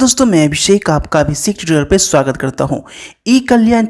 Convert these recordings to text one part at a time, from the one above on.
दोस्तों मैं अभिषेक आपका अभिषेक ट्यूटोरियल पे स्वागत करता हूं। ई कल्याण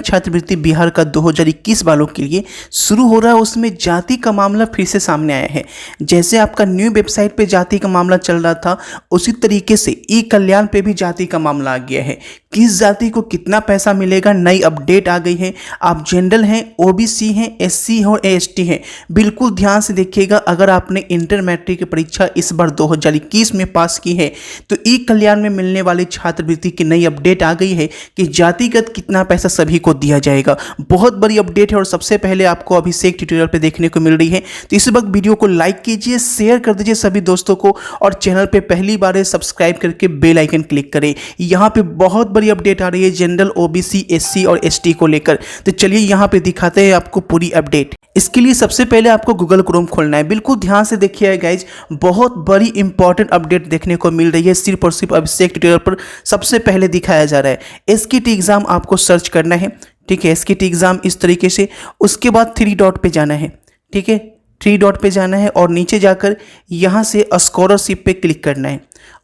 छात्रवृत्ति बिहार का 2021 वालों के लिए शुरू हो रहा है। उसमें जाति का मामला फिर से सामने आया है। जैसे आपका न्यू वेबसाइट पे जाति का मामला चल रहा था, उसी तरीके से ई कल्याण पे भी जाति का मामला आ गया है। किस जाति को कितना पैसा मिलेगा, नई अपडेट आ गई है। आप जनरल हैं, ओबीसी हैं, एससी और एसटी हैं, बिल्कुल ध्यान से देखिएगा। अगर आपने इंटर मैट्रिक की परीक्षा इस बार 2021 में पास की है तो ई कल्याण में मिलने वाली छात्रवृत्ति की नई अपडेट आ गई है कि जातिगत कितना पैसा सभी को दिया जाएगा। बहुत बड़ी अपडेट है और सबसे पहले आपको अभिषेक ट्यूटोरियल पे देखने को मिल रही है। तो इस वक्त वीडियो को लाइक कीजिए, शेयर कर दीजिए सभी दोस्तों को, और चैनल पे पहली बार है सब्सक्राइब करके बेल आइकन क्लिक करें। यहाँ पे बहुत बड़ी अपडेट आ रही है जनरल, ओबीसी, एससी और एसटी को लेकर। तो चलिए यहाँ पे दिखाते हैं आपको पूरी अपडेट। इसके लिए सबसे पहले आपको गूगल क्रोम खोलना है। बिल्कुल ध्यान से देखिए गाइज, बहुत बड़ी इंपॉर्टेंट अपडेट देखने को मिल रही है। सिर्फ और सिर्फ अभिषेक ट्यूटोरियल पर सबसे पहले दिखाया जा रहा है। एसकेटी एग्जाम आपको सर्च करना है, ठीक है। एसकेटी एग्जाम इस तरीके से, उसके बाद 3 डॉट पे जाना है, ठीक है। 3 डॉट पे जाना है और नीचे जाकर यहाँ से स्कॉलरशिप पे क्लिक करना है।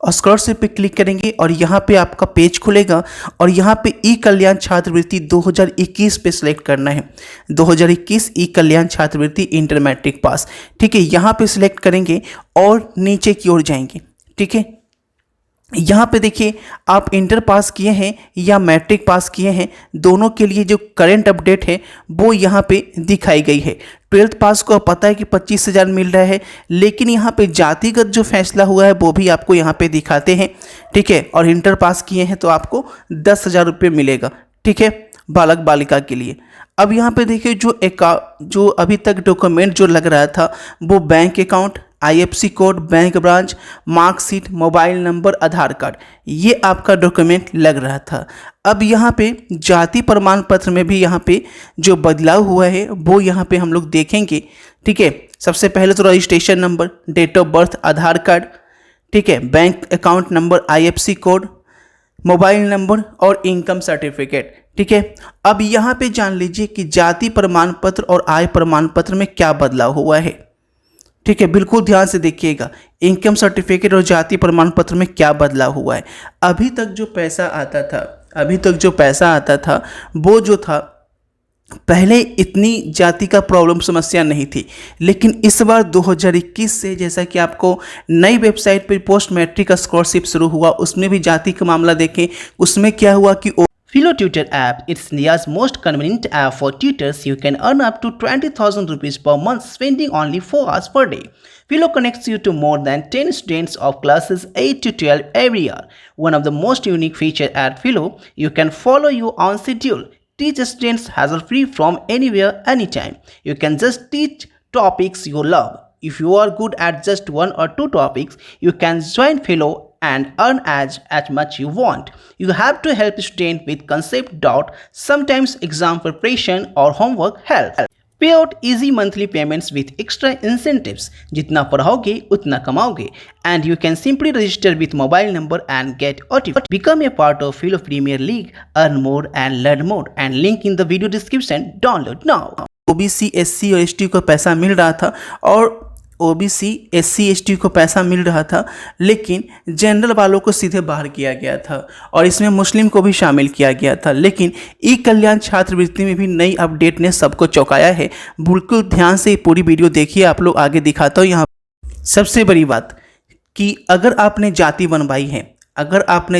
स्कॉलरशिप पे क्लिक करेंगे और यहाँ पे आपका पेज खुलेगा और यहाँ पे ई कल्याण छात्रवृत्ति 2021 पे सिलेक्ट करना है। 2021 ई कल्याण छात्रवृत्ति इंटर मैट्रिक पास, ठीक है। यहाँ पे सिलेक्ट करेंगे और नीचे की ओर जाएंगे, ठीक है। यहाँ पे देखिए, आप इंटर पास किए हैं या मैट्रिक पास किए हैं, दोनों के लिए जो करंट अपडेट है वो यहाँ पे दिखाई गई है। 12th पास को पता है कि 25,000 मिल रहा है, लेकिन यहाँ पे जातिगत जो फैसला हुआ है वो भी आपको यहाँ पे दिखाते हैं, ठीक है। और इंटर पास किए हैं तो आपको 10,000 रुपये मिलेगा, ठीक है, बालक बालिका के लिए। अब यहाँ पे देखिए, जो अभी तक डॉक्यूमेंट जो लग रहा था वो bank account, IFSC code, bank branch, marksheet, mobile number, Aadhaar card, ये आपका डॉक्यूमेंट लग रहा था। अब यहाँ पे जाति प्रमाण पत्र में भी यहाँ पे जो बदलाव हुआ है वो यहाँ पे हम लोग देखेंगे, ठीक है। सबसे पहले तो registration number, date of birth, Aadhaar card, ठीक है, bank account number, IFSC code, mobile number और इनकम सर्टिफिकेट, ठीक है। अब यहाँ पे जान लीजिए कि जाति प्रमाण पत्र और आय प्रमाण पत्र में क्या बदलाव हुआ है, ठीक है। बिल्कुल ध्यान से देखिएगा, इनकम सर्टिफिकेट और जाति प्रमाण पत्र में क्या बदलाव हुआ है। अभी तक जो पैसा आता था वो जो था, पहले इतनी जाति का प्रॉब्लम समस्या नहीं थी, लेकिन इस बार 2021 से जैसा कि आपको नई वेबसाइट पर पोस्ट मैट्रिक स्कॉलरशिप शुरू हुआ, उसमें भी जाति का मामला देखें। उसमें क्या हुआ कि Philo Tutor app, it's India's most convenient app for tutors. You can earn up to 20,000 rupees per month spending only 4 hours per day. Philo connects you to more than 10 students of classes 8 to 12 every year. One of the most unique features at Philo, you can follow your own schedule. Teach students hassle-free from anywhere, anytime. You can just teach topics you love. If you are good at just 1 or 2 topics, you can join Philo and earn as much you want. You have to help students with concept doubt, sometimes exam preparation or homework help. Pay out easy monthly payments with extra incentives. जितना पढ़ाओगे उतना कमाओगे. And you can simply register with mobile number and get OTP. Become a part of Philo Premier League. Earn more and learn more. And link in the video description. Download now. OBC, SC और ST को पैसा मिल रहा था, और OBC, SC, ST को पैसा मिल रहा था, लेकिन जनरल वालों को सीधे बाहर किया गया था और इसमें मुस्लिम को भी शामिल किया गया था। लेकिन ई कल्याण छात्रवृत्ति में भी नई अपडेट ने सबको चौंकाया है। बिल्कुल ध्यान से पूरी वीडियो देखिए, आप लोग आगे दिखाता हूँ। यहाँ सबसे बड़ी बात कि अगर आपने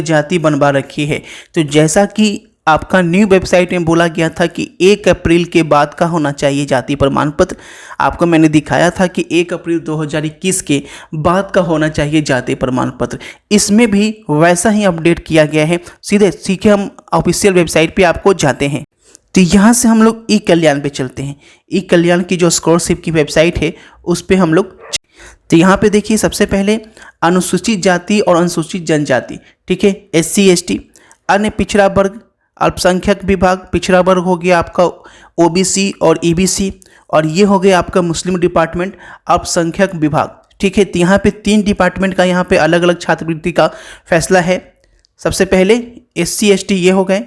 जाति बनवा रखी है, तो जैसा कि आपका न्यू वेबसाइट में बोला गया था कि 1 अप्रैल के बाद का होना चाहिए जाति प्रमाण पत्र, आपको मैंने दिखाया था कि 1 अप्रैल 2021 के बाद का होना चाहिए जाति प्रमाण पत्र। इसमें भी वैसा ही अपडेट किया गया है। सीधे हम ऑफिशियल वेबसाइट पे आपको जाते हैं। तो यहाँ से हम लोग ई कल्याण पे चलते हैं। ई कल्याण की जो स्कॉलरशिप की वेबसाइट है उस पर हम लोग, तो यहाँ पे देखिए, सबसे पहले अनुसूचित जाति और अनुसूचित जनजाति, ठीक है, एससी, एसटी, अन्य पिछड़ा वर्ग, अल्पसंख्यक विभाग, पिछड़ा वर्ग हो गया आपका ओबीसी और ईबीसी, और ये हो गया आपका मुस्लिम डिपार्टमेंट, अल्पसंख्यक विभाग, ठीक है। तो यहाँ पे 3 डिपार्टमेंट का यहाँ पे अलग अलग छात्रवृत्ति का फैसला है। सबसे पहले एससी, एसटी ये हो गए,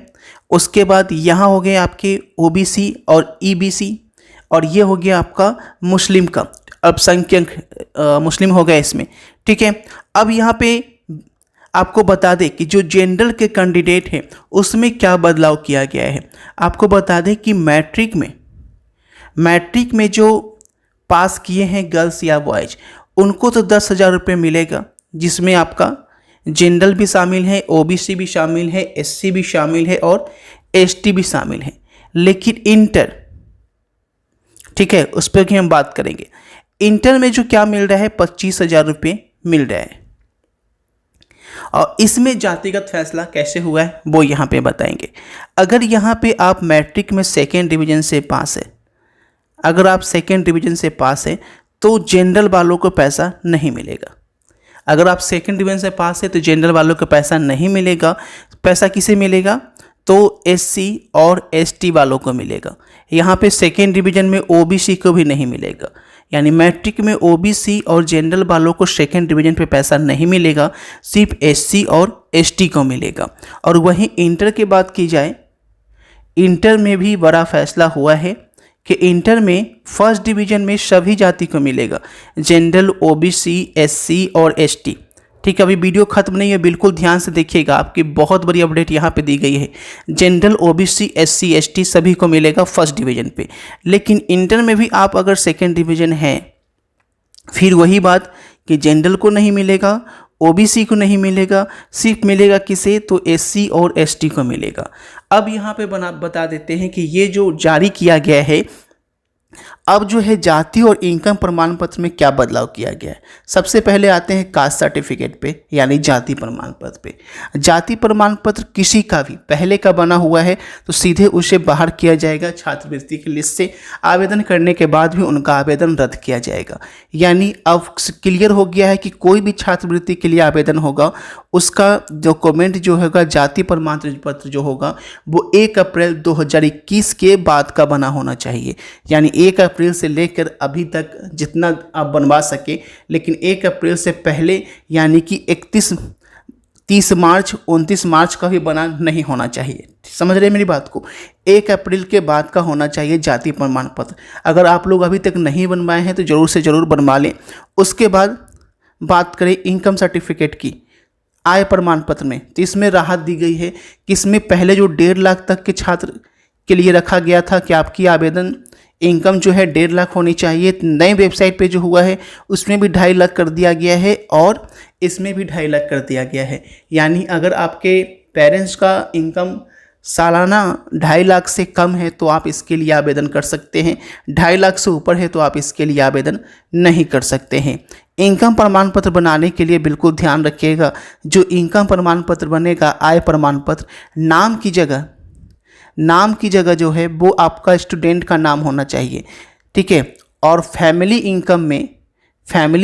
उसके बाद यहाँ हो गए आपके ओबीसी और ईबीसी, और ये हो गया आपका मुस्लिम का, अल्पसंख्यक मुस्लिम हो गए इसमें, ठीक है। अब यहाँ पे आपको बता दें कि जो जनरल के कैंडिडेट हैं उसमें क्या बदलाव किया गया है। आपको बता दें कि मैट्रिक में जो पास किए हैं गर्ल्स या बॉयज, उनको तो 10,000 रुपये मिलेगा, जिसमें आपका जनरल भी शामिल है, ओबीसी भी शामिल है, एससी भी शामिल है और एसटी भी शामिल है। लेकिन इंटर, ठीक है, उस पर भी हम बात करेंगे। इंटर में जो क्या मिल रहा है, 25,000 रुपये मिल रहा है। और इसमें जातिगत फैसला कैसे हुआ है वो यहाँ पे बताएंगे। अगर यहाँ पे आप मैट्रिक में सेकेंड डिवीजन से पास है, अगर आप सेकेंड डिवीजन से पास है तो जनरल वालों को पैसा नहीं मिलेगा। अगर आप सेकेंड डिवीजन से पास है तो जनरल वालों को पैसा नहीं मिलेगा। पैसा किसे मिलेगा, तो एससी और एसटी वालों को मिलेगा। यहाँ पे सेकेंड डिवीजन में ओबीसी को भी नहीं मिलेगा। यानी मैट्रिक में ओबीसी और जनरल वालों को सेकेंड डिवीजन पे पैसा नहीं मिलेगा, सिर्फ एससी और एसटी को मिलेगा। और वहीं इंटर की बात की जाए, इंटर में भी बड़ा फैसला हुआ है कि इंटर में फर्स्ट डिवीजन में सभी जाति को मिलेगा, जनरल, ओबीसी, एससी और एसटी। ठीक है, अभी वीडियो खत्म नहीं है, बिल्कुल ध्यान से देखिएगा, आपकी बहुत बड़ी अपडेट यहाँ पे दी गई है। जनरल, ओबीसी, एससी, एसटी सभी को मिलेगा फर्स्ट डिवीजन पे। लेकिन इंटर में भी आप अगर सेकेंड डिवीजन हैं, फिर वही बात कि जनरल को नहीं मिलेगा, ओबीसी को नहीं मिलेगा, सिर्फ मिलेगा किसे, तो एससी और एसटी को मिलेगा। अब यहाँ पे बता देते हैं कि ये जो जारी किया गया है, अब जो है जाति और इनकम प्रमाण पत्र में क्या बदलाव किया गया है। सबसे पहले आते हैं कास्ट सर्टिफिकेट पे, यानी जाति प्रमाण पत्र पे। जाति प्रमाण पत्र किसी का भी पहले का बना हुआ है तो सीधे उसे बाहर किया जाएगा छात्रवृत्ति की लिस्ट से। आवेदन करने के बाद भी उनका आवेदन रद्द किया जाएगा। यानी अब क्लियर हो गया है कि कोई भी छात्रवृत्ति के लिए आवेदन होगा, उसका डॉक्यूमेंट जो होगा, जाति प्रमाण पत्र जो होगा, वो 1 अप्रैल 2021 के बाद का बना होना चाहिए। यानी 1 अप्रैल से लेकर अभी तक जितना आप बनवा सके, लेकिन 1 अप्रैल से पहले यानी कि 30 मार्च 29 मार्च का भी बना नहीं होना चाहिए। समझ रहे हैं मेरी बात को? 1 अप्रैल के बाद का होना चाहिए जाति प्रमाण पत्र। अगर आप लोग अभी तक नहीं बनवाए हैं तो ज़रूर से ज़रूर बनवा लें। उसके बाद बात करें इनकम सर्टिफिकेट की, आय प्रमाण पत्र में, तो इसमें राहत दी गई है कि इसमें पहले जो 1.5 लाख तक के छात्र के लिए रखा गया था कि आपकी आवेदन इनकम जो है 1.5 लाख होनी चाहिए, नई वेबसाइट पे जो हुआ है उसमें भी 2.5 लाख कर दिया गया है और इसमें भी 2.5 लाख कर दिया गया है। यानी अगर आपके पेरेंट्स का इनकम सालाना 2.5 लाख से कम है तो आप इसके लिए आवेदन कर सकते हैं, 2.5 लाख से ऊपर है तो आप इसके लिए आवेदन नहीं कर सकते हैं। इनकम प्रमाण पत्र बनाने के लिए बिल्कुल ध्यान रखिएगा, जो इनकम प्रमाण पत्र बनेगा, आय प्रमाण पत्र, नाम की जगह जो है वो आपका स्टूडेंट का नाम होना चाहिए, ठीक है। और फैमिली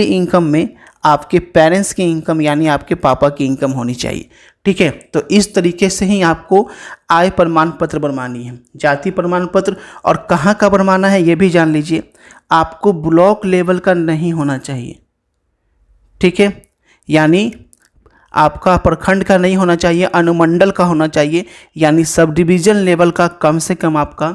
इनकम में आपके पेरेंट्स की इनकम यानी आपके पापा की इनकम होनी चाहिए, ठीक है। तो इस तरीके से ही आपको आय प्रमाण पत्र बनवानी है। जाति प्रमाण पत्र और कहाँ का बनवाना है ये भी जान लीजिए। आपको ब्लॉक लेवल का नहीं होना चाहिए, ठीक है, यानी आपका प्रखंड का नहीं होना चाहिए, अनुमंडल का होना चाहिए, यानी सब डिवीज़न लेवल का कम से कम आपका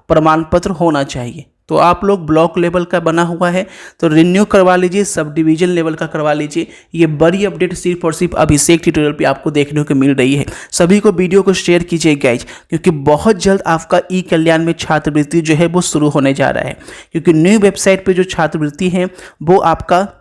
प्रमाण पत्र होना चाहिए। तो आप लोग ब्लॉक लेवल का बना हुआ है तो रिन्यू करवा लीजिए, सब डिवीज़न लेवल का करवा लीजिए। ये बड़ी अपडेट सिर्फ और सिर्फ अभिषेक ट्यूटोरियल पे आपको देखने को मिल रही है। सभी को वीडियो को शेयर कीजिए गाइज, क्योंकि बहुत जल्द आपका ई कल्याण में छात्रवृत्ति जो है वो शुरू होने जा रहा है। क्योंकि न्यू वेबसाइट पर जो छात्रवृत्ति है वो आपका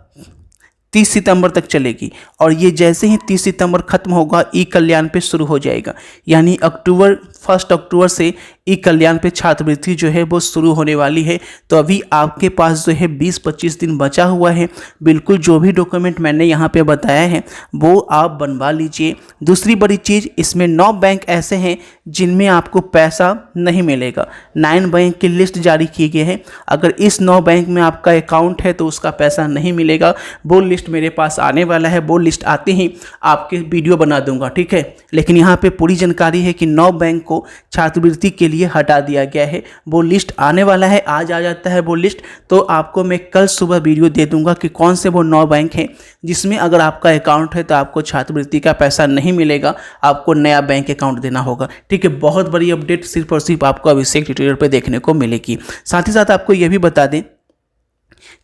30 सितंबर तक चलेगी और ये जैसे ही 30 सितंबर खत्म होगा ई कल्याण पे शुरू हो जाएगा। यानी 1 अक्टूबर से ई कल्याण पे छात्रवृत्ति जो है वो शुरू होने वाली है। तो अभी आपके पास जो है 20-25 दिन बचा हुआ है। बिल्कुल जो भी डॉक्यूमेंट मैंने यहाँ पे बताया है वो आप बनवा लीजिए। दूसरी बड़ी चीज़, इसमें 9 बैंक ऐसे हैं जिनमें आपको पैसा नहीं मिलेगा। 9 बैंक की लिस्ट जारी की गई है। अगर इस 9 बैंक में आपका अकाउंट है तो उसका पैसा नहीं मिलेगा। वो लिस्ट मेरे पास आने वाला है, वो लिस्ट आते ही आपके वीडियो बना दूंगा, ठीक है। लेकिन यहाँ पे पूरी जानकारी है कि 9 बैंक को छात्रवृत्ति के लिए हटा दिया गया है। वो लिस्ट आने वाला है, आज आ जाता है वो लिस्ट, तो आपको मैं कल सुबह वीडियो दे दूंगा कि कौन से वो 9 बैंक हैं जिसमें अगर आपका अकाउंट है तो आपको छात्रवृत्ति का पैसा नहीं मिलेगा, आपको नया बैंक अकाउंट देना होगा, ठीक है। बहुत बड़ी अपडेट सिर्फ और सिर्फ आपको अभिषेक ट्यूटोरियल पर देखने को मिलेगी। साथ ही साथ आपको यह भी बता दें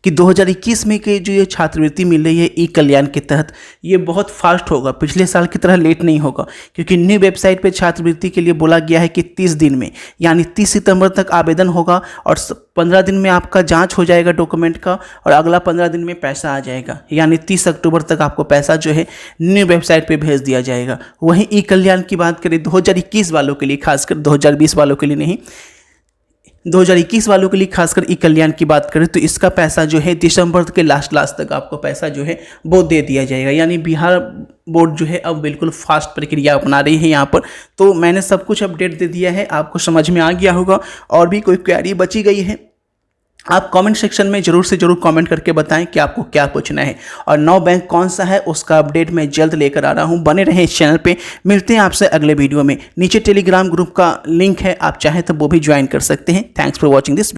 कि 2021 में के जो ये छात्रवृत्ति मिल रही है ई कल्याण के तहत, ये बहुत फास्ट होगा, पिछले साल की तरह लेट नहीं होगा, क्योंकि न्यू वेबसाइट पे छात्रवृत्ति के लिए बोला गया है कि 30 दिन में, यानी 30 सितंबर तक आवेदन होगा और 15 दिन में आपका जांच हो जाएगा डॉक्यूमेंट का, और अगला 15 दिन में पैसा आ जाएगा, यानी 30 अक्टूबर तक आपको पैसा जो है न्यू वेबसाइट पर भेज दिया जाएगा। वहीं ई कल्याण की बात करें 2021 वालों के लिए, खासकर 2020 वालों के लिए नहीं, 2021 वालों के लिए खासकर ई कल्याण की बात करें तो इसका पैसा जो है दिसंबर के लास्ट तक आपको पैसा जो है वो दे दिया जाएगा। यानी बिहार बोर्ड जो है अब बिल्कुल फास्ट प्रक्रिया अपना रही है यहाँ पर। तो मैंने सब कुछ अपडेट दे दिया है, आपको समझ में आ गया होगा। और भी कोई क्वेरी बची गई है आप कमेंट सेक्शन में जरूर से जरूर कमेंट करके बताएं कि आपको क्या पूछना है। और नौ बैंक कौन सा है उसका अपडेट मैं जल्द लेकर आ रहा हूं, बने रहें इस चैनल पे। मिलते हैं आपसे अगले वीडियो में। नीचे टेलीग्राम ग्रुप का लिंक है, आप चाहें तो वो भी ज्वाइन कर सकते हैं। Thanks for watching this.